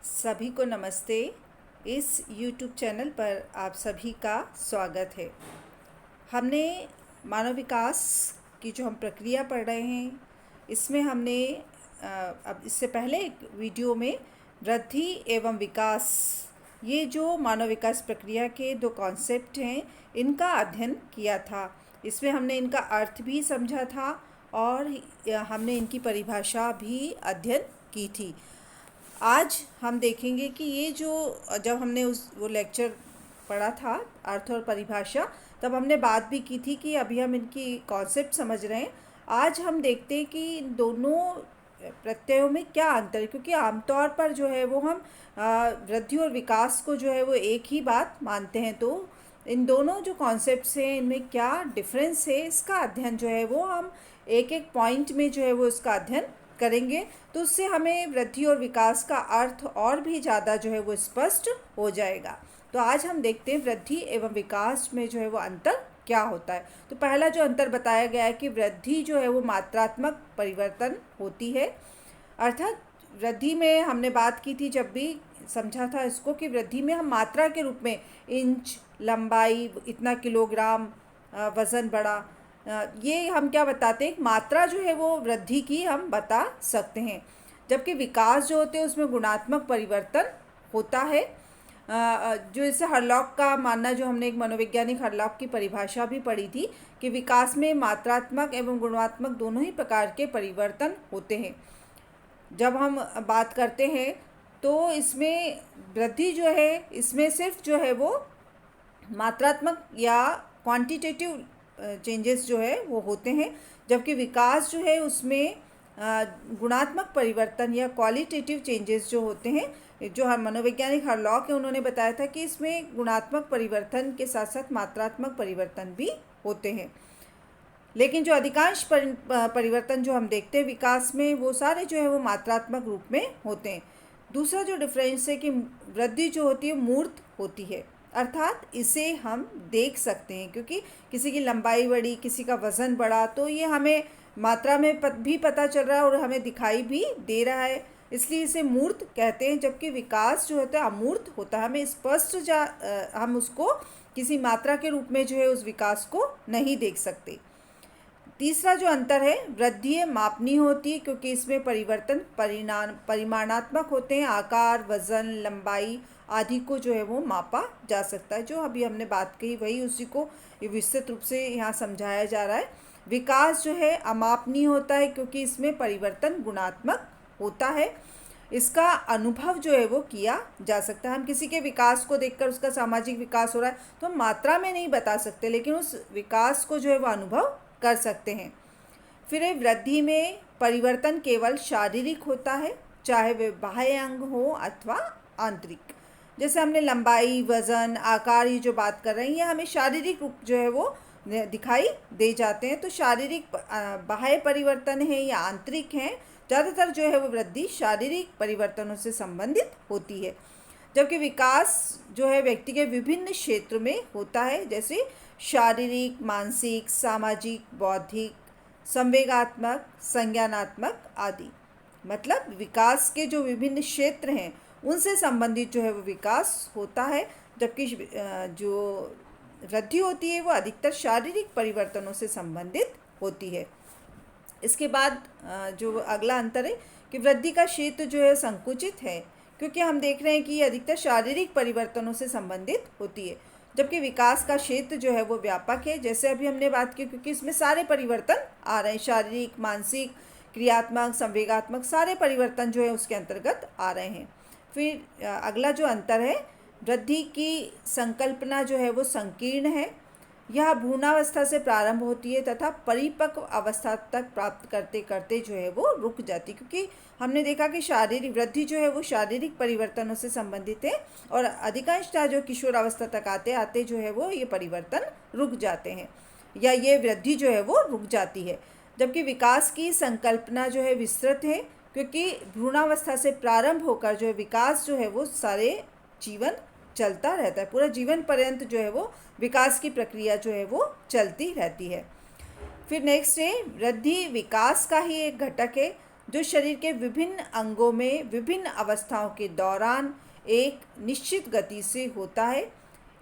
सभी को नमस्ते। इस YouTube चैनल पर आप सभी का स्वागत है। हमने मानव विकास की जो हम प्रक्रिया पढ़ रहे हैं, इसमें हमने अब इससे पहले एक वीडियो में वृद्धि एवं विकास, ये जो मानव विकास प्रक्रिया के दो कॉन्सेप्ट हैं, इनका अध्ययन किया था। इसमें हमने इनका अर्थ भी समझा था और हमने इनकी परिभाषा भी अध्ययन की थी। आज हम देखेंगे कि ये जो जब हमने वो लेक्चर पढ़ा था अर्थ और परिभाषा, तब हमने बात भी की थी कि अभी हम इनकी कॉन्सेप्ट समझ रहे हैं। आज हम देखते हैं कि इन दोनों प्रत्ययों में क्या अंतर है, क्योंकि आमतौर पर जो है वो हम वृद्धि और विकास को जो है वो एक ही बात मानते हैं। तो इन दोनों जो कॉन्सेप्ट्स हैं, इनमें क्या डिफरेंस है, इसका अध्ययन जो है वो हम एक एक पॉइंट में जो है वो इसका अध्ययन करेंगे। तो उससे हमें वृद्धि और विकास का अर्थ और भी ज़्यादा जो है वो स्पष्ट हो जाएगा। तो आज हम देखते हैं वृद्धि एवं विकास में जो है वो अंतर क्या होता है। तो पहला जो अंतर बताया गया है कि वृद्धि जो है वो मात्रात्मक परिवर्तन होती है। अर्थात वृद्धि में हमने बात की थी, जब भी समझा था इसको, कि वृद्धि में हम मात्रा के रूप में इंच, लंबाई, इतना किलोग्राम, वज़न बढ़ा, ये हम क्या बताते हैं, मात्रा जो है वो वृद्धि की हम बता सकते हैं। जबकि विकास जो होते हैं उसमें गुणात्मक परिवर्तन होता है। जो इसे हरलॉक का मानना, जो हमने एक मनोवैज्ञानिक हरलॉक की परिभाषा भी पढ़ी थी कि विकास में मात्रात्मक एवं गुणात्मक दोनों ही प्रकार के परिवर्तन होते हैं। जब हम बात करते हैं तो इसमें वृद्धि जो है, इसमें सिर्फ जो है वो मात्रात्मक या क्वांटिटेटिव चेंजेस जो है वो होते हैं, जबकि विकास जो है उसमें गुणात्मक परिवर्तन या क्वालिटेटिव चेंजेस जो होते हैं। जो मनोवैज्ञानिक हरलॉक है, उन्होंने बताया था कि इसमें गुणात्मक परिवर्तन के साथ साथ मात्रात्मक परिवर्तन भी होते हैं। लेकिन जो अधिकांश परिवर्तन जो हम देखते हैं विकास में, वो सारे जो है वो मात्रात्मक रूप में होते हैं। दूसरा जो डिफरेंस है कि वृद्धि जो होती है मूर्त होती है, अर्थात इसे हम देख सकते हैं, क्योंकि किसी की लंबाई बढ़ी, किसी का वज़न बढ़ा, तो ये हमें मात्रा में भी पता चल रहा है और हमें दिखाई भी दे रहा है, इसलिए इसे मूर्त कहते हैं। जबकि विकास जो होता है अमूर्त होता है, हमें स्पष्ट हम उसको किसी मात्रा के रूप में जो है उस विकास को नहीं देख सकते। तीसरा जो अंतर है, वृद्धि मापनीय होती है, क्योंकि इसमें परिवर्तन परिमाणात्मक होते हैं। आकार, वज़न, लंबाई आदि को जो है वो मापा जा सकता है। जो अभी हमने बात कही वही उसी को विस्तृत रूप से यहाँ समझाया जा रहा है। विकास जो है अमापनीय होता है, क्योंकि इसमें परिवर्तन गुणात्मक होता है। इसका अनुभव जो है वो किया जा सकता है। हम किसी के विकास को देखकर उसका सामाजिक विकास हो रहा है तो हम मात्रा में नहीं बता सकते, लेकिन उस विकास को जो है वो अनुभव कर सकते हैं। फिर वृद्धि में परिवर्तन केवल शारीरिक होता है, चाहे वे बाह्य अंग हो अथवा आंतरिक। जैसे हमने लंबाई, वज़न, आकार, ये जो बात कर रहे हैं, ये हमें शारीरिक रूप जो है वो दिखाई दे जाते हैं। तो शारीरिक बाह्य परिवर्तन है या आंतरिक हैं, ज़्यादातर जो है वो वृद्धि शारीरिक परिवर्तनों से संबंधित होती है। जबकि विकास जो है व्यक्ति के विभिन्न क्षेत्र में होता है, जैसे शारीरिक, मानसिक, सामाजिक, बौद्धिक, संवेगात्मक, संज्ञानात्मक आदि। मतलब विकास के जो विभिन्न क्षेत्र हैं उनसे संबंधित जो है वो विकास होता है, जबकि जो वृद्धि होती है वो अधिकतर शारीरिक परिवर्तनों से संबंधित होती है। इसके बाद जो अगला अंतर है कि वृद्धि का क्षेत्र जो है संकुचित है, क्योंकि हम देख रहे हैं कि ये अधिकतर शारीरिक परिवर्तनों से संबंधित होती है। जबकि विकास का क्षेत्र जो है वो व्यापक है, जैसे अभी हमने बात की, क्योंकि इसमें सारे परिवर्तन आ रहे हैं, शारीरिक, मानसिक, क्रियात्मक, संवेगात्मक, सारे परिवर्तन जो है उसके अंतर्गत आ रहे हैं। फिर अगला जो अंतर है, वृद्धि की संकल्पना जो है वो संकीर्ण है। यह भ्रूणावस्था से प्रारंभ होती है तथा परिपक्व अवस्था तक प्राप्त करते करते जो है वो रुक जाती है, क्योंकि हमने देखा कि शारीरिक वृद्धि जो है वो शारीरिक परिवर्तनों से संबंधित है और अधिकांशतः जो किशोर अवस्था तक आते आते जो है वो ये परिवर्तन रुक जाते हैं या ये वृद्धि जो है वो रुक जाती है। जबकि विकास की संकल्पना जो है विस्तृत है, क्योंकि भ्रूणावस्था से प्रारंभ होकर जो है विकास जो है वो सारे जीवन चलता रहता है, पूरा जीवन पर्यंत जो है वो विकास की प्रक्रिया जो है वो चलती रहती है। फिर नेक्स्ट है, वृद्धि विकास का ही एक घटक है। जो शरीर के विभिन्न अंगों में विभिन्न अवस्थाओं के दौरान एक निश्चित गति से होता है।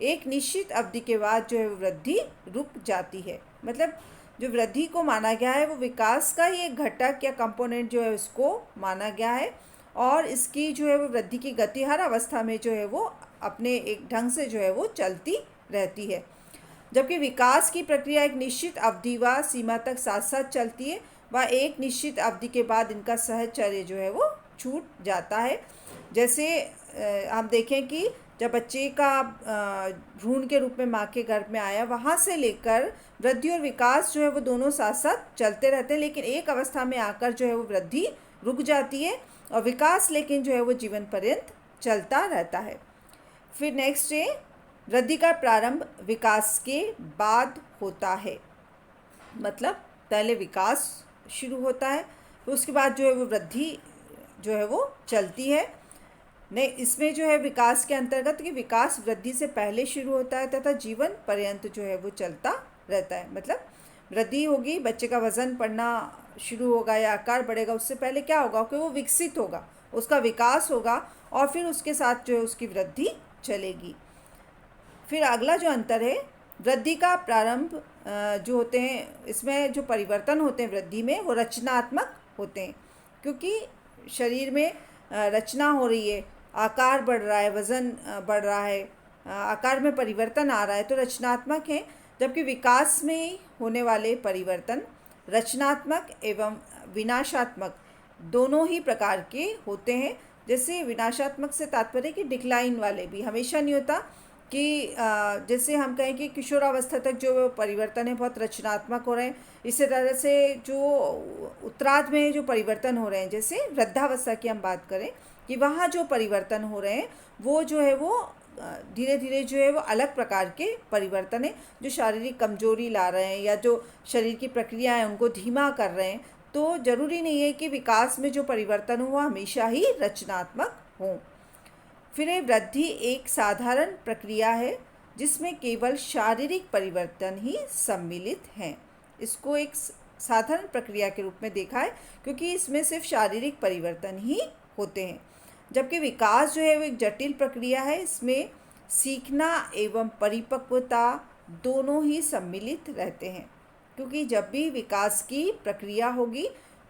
एक निश्चित अवधि के बाद जो है वृद्धि रुक जाती है। मतलब जो वृद्धि को माना गया है वो विकास का ही एक घटक या कंपोनेंट जो है उसको माना गया है, और इसकी जो है वो वृद्धि की गति हर अवस्था में जो है वो अपने एक ढंग से जो है वो चलती रहती है। जबकि विकास की प्रक्रिया एक निश्चित अवधि व सीमा तक साथ साथ चलती है व एक निश्चित अवधि के बाद इनका सहचर्य जो है वो छूट जाता है। जैसे हम देखें कि जब बच्चे का भ्रूण के रूप में माँ के गर्भ में आया, वहाँ से लेकर वृद्धि और विकास जो है वो दोनों साथ साथ चलते रहते हैं, लेकिन एक अवस्था में आकर जो है वो वृद्धि रुक जाती है और विकास लेकिन जो है वो जीवन पर्यंत चलता रहता है। फिर नेक्स्ट है, वृद्धि का प्रारंभ विकास के बाद होता है। मतलब पहले विकास शुरू होता है, फिर उसके बाद जो है वो वृद्धि जो है वो चलती है। नहीं, इसमें जो है विकास के अंतर्गत कि विकास वृद्धि से पहले शुरू होता है तथा जीवन पर्यंत जो है वो चलता रहता है। मतलब वृद्धि होगी, बच्चे का वजन बढ़ना शुरू होगा या आकार बढ़ेगा, उससे पहले क्या होगा कि वो विकसित होगा, उसका विकास होगा और फिर उसके साथ जो है उसकी वृद्धि चलेगी। फिर अगला जो अंतर है, वृद्धि का प्रारंभ जो होते हैं, इसमें जो परिवर्तन होते हैं वृद्धि में वो रचनात्मक होते हैं, क्योंकि शरीर में रचना हो रही है, आकार बढ़ रहा है, वज़न बढ़ रहा है, आकार में परिवर्तन आ रहा है, तो रचनात्मक है। जबकि विकास में होने वाले परिवर्तन रचनात्मक एवं विनाशात्मक दोनों ही प्रकार के होते हैं। जैसे विनाशात्मक से तात्पर्य कि डिक्लाइन वाले भी, हमेशा नहीं होता कि जैसे हम कहें कि किशोरावस्था तक जो परिवर्तन है बहुत रचनात्मक हो रहे हैं, इसी तरह से जो उत्तरार्ध में जो परिवर्तन हो रहे हैं, जैसे वृद्धावस्था की हम बात करें कि वहाँ जो परिवर्तन हो रहे हैं वो जो है वो धीरे धीरे जो है वो अलग प्रकार के परिवर्तन है, जो शारीरिक कमजोरी ला रहे हैं या जो शरीर की प्रक्रिया है उनको धीमा कर रहे हैं। तो ज़रूरी नहीं है कि विकास में जो परिवर्तन हो वह हमेशा ही रचनात्मक हो। फिर वृद्धि एक साधारण प्रक्रिया है जिसमें केवल शारीरिक परिवर्तन ही सम्मिलित हैं। इसको एक साधारण प्रक्रिया के रूप में देखा है क्योंकि इसमें सिर्फ शारीरिक परिवर्तन ही होते हैं। जबकि विकास जो है वो एक जटिल प्रक्रिया है, इसमें सीखना एवं परिपक्वता दोनों ही सम्मिलित रहते हैं, क्योंकि जब भी विकास की प्रक्रिया होगी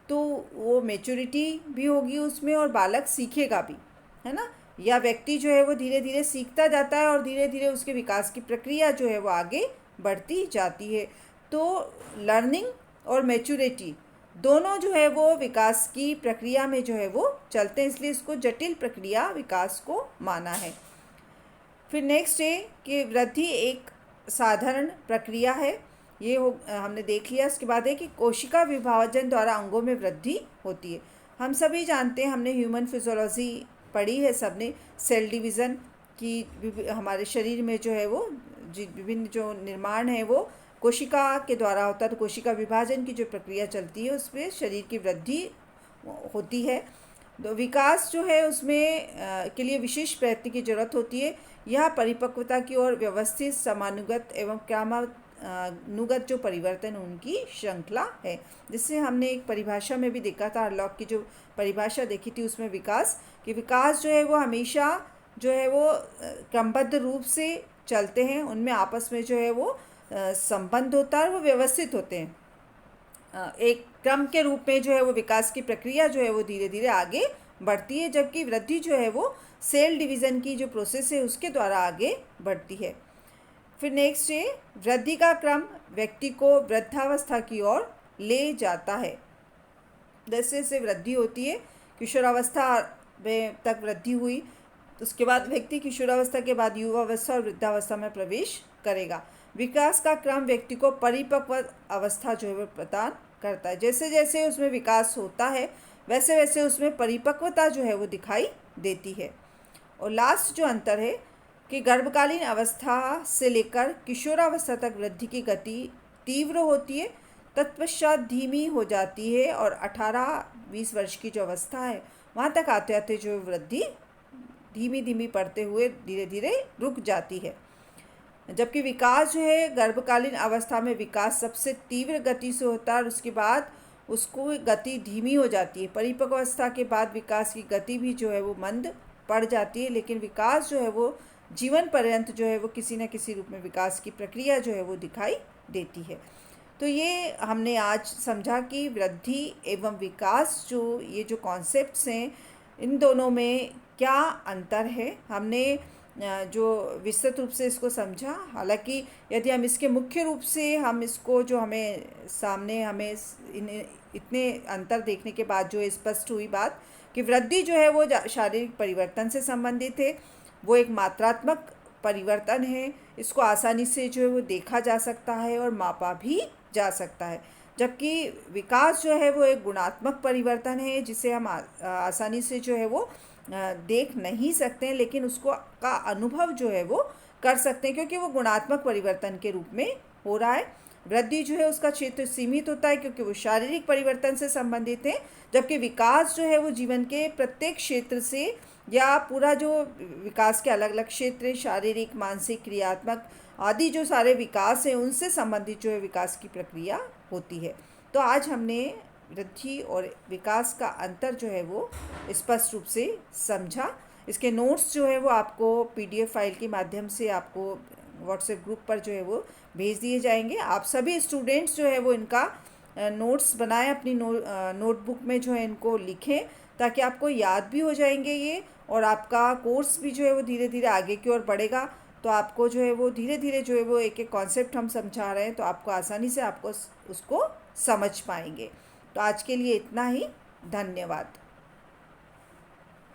तो वो मैच्योरिटी भी होगी उसमें और बालक सीखेगा भी, है ना। या व्यक्ति जो है वो धीरे धीरे सीखता जाता है और धीरे धीरे उसके विकास की प्रक्रिया जो है वो आगे बढ़ती जाती है। तो लर्निंग और मैच्योरिटी दोनों जो है वो विकास की प्रक्रिया में जो है वो चलते हैं, इसलिए इसको जटिल प्रक्रिया विकास को माना है। फिर नेक्स्ट है कि वृद्धि एक साधारण प्रक्रिया है, ये हमने देख लिया। उसके बाद है कि कोशिका विभाजन द्वारा अंगों में वृद्धि होती है। हम सभी जानते हैं, हमने ह्यूमन फिजियोलॉजी पढ़ी है सबने, सेल डिवीज़न की हमारे शरीर में जो है वो विभिन्न जो निर्माण है वो कोशिका के द्वारा होता है। तो कोशिका विभाजन की जो प्रक्रिया चलती है उसमें शरीर की वृद्धि होती है। तो विकास जो है उसमें के लिए विशेष प्रयत्न की जरूरत होती है। यह परिपक्वता की ओर व्यवस्थित समानुगत एवं क्रमानुगत जो परिवर्तन उनकी श्रृंखला है, जिससे हमने एक परिभाषा में भी देखा था, हरलॉक की जो परिभाषा देखी थी उसमें विकास जो है वो हमेशा जो है वो क्रमबद्ध रूप से चलते हैं, उनमें आपस में जो है वो संबंध होता है, वो व्यवस्थित होते हैं। एक क्रम के रूप में जो है वो विकास की प्रक्रिया जो है वो धीरे धीरे आगे बढ़ती है, जबकि वृद्धि जो है वो सेल डिवीज़न की जो प्रोसेस है उसके द्वारा आगे बढ़ती है। फिर नेक्स्ट है, वृद्धि का क्रम व्यक्ति को वृद्धावस्था की ओर ले जाता है। जैसे जैसे वृद्धि होती है, किशोरावस्था में तक वृद्धि हुई, उसके बाद व्यक्ति किशोरावस्था के बाद युवावस्था और वृद्धावस्था में प्रवेश करेगा। विकास का क्रम व्यक्ति को परिपक्व अवस्था जो है वो प्रदान करता है। जैसे जैसे उसमें विकास होता है वैसे वैसे उसमें परिपक्वता जो है वो दिखाई देती है। और लास्ट जो अंतर है कि गर्भकालीन अवस्था से लेकर किशोरावस्था तक वृद्धि की गति तीव्र होती है, तत्पश्चात धीमी हो जाती है और 18-20 वर्ष की जो अवस्था है वहाँ तक आते आते जो वृद्धि धीमी धीमी पड़ते हुए धीरे धीरे रुक जाती है। जबकि विकास जो है गर्भकालीन अवस्था में विकास सबसे तीव्र गति से होता है और उसके बाद उसको गति धीमी हो जाती है। परिपक्वावस्था के बाद विकास की गति भी जो है वो मंद पड़ जाती है, लेकिन विकास जो है वो जीवन पर्यंत जो है वो किसी न किसी रूप में विकास की प्रक्रिया जो है वो दिखाई देती है। तो ये हमने आज समझा कि वृद्धि एवं विकास ये जो कॉन्सेप्ट्स हैं, इन दोनों में क्या अंतर है। हमने जो विस्तृत रूप से इसको समझा। हालांकि यदि हम इसके मुख्य रूप से हम इसको जो हमें सामने हमें इतने अंतर देखने के बाद जो स्पष्ट हुई बात कि वृद्धि जो है वो शारीरिक परिवर्तन से संबंधित है, वो एक मात्रात्मक परिवर्तन है, इसको आसानी से जो है वो देखा जा सकता है और मापा भी जा सकता है। जबकि विकास जो है वो एक गुणात्मक परिवर्तन है, जिसे हम आसानी से जो है वो देख नहीं सकते हैं, लेकिन उसको का अनुभव जो है वो कर सकते हैं, क्योंकि वो गुणात्मक परिवर्तन के रूप में हो रहा है। वृद्धि जो है उसका क्षेत्र सीमित होता है, क्योंकि वो शारीरिक परिवर्तन से संबंधित है, जबकि विकास जो है वो जीवन के प्रत्येक क्षेत्र से या पूरा जो विकास के अलग अलग क्षेत्र, शारीरिक, मानसिक, क्रियात्मक आदि जो सारे विकास हैं, उनसे संबंधित जो है विकास की प्रक्रिया होती है। तो आज हमने वृद्धि और विकास का अंतर जो है वो स्पष्ट रूप से समझा। इसके नोट्स जो है वो आपको PDF फाइल के माध्यम से आपको व्हाट्सएप ग्रुप पर जो है वो भेज दिए जाएंगे। आप सभी स्टूडेंट्स जो है वो इनका नोट्स बनाएं, अपनी नोटबुक में जो है इनको लिखें, ताकि आपको याद भी हो जाएंगे ये, और आपका कोर्स भी जो है वो धीरे धीरे आगे की ओर बढ़ेगा। तो आपको जो है वो धीरे धीरे जो है वो एक एक कॉन्सेप्ट हम समझा रहे हैं, तो आपको आसानी से आपको उसको समझ पाएंगे। तो आज के लिए इतना ही। धन्यवाद।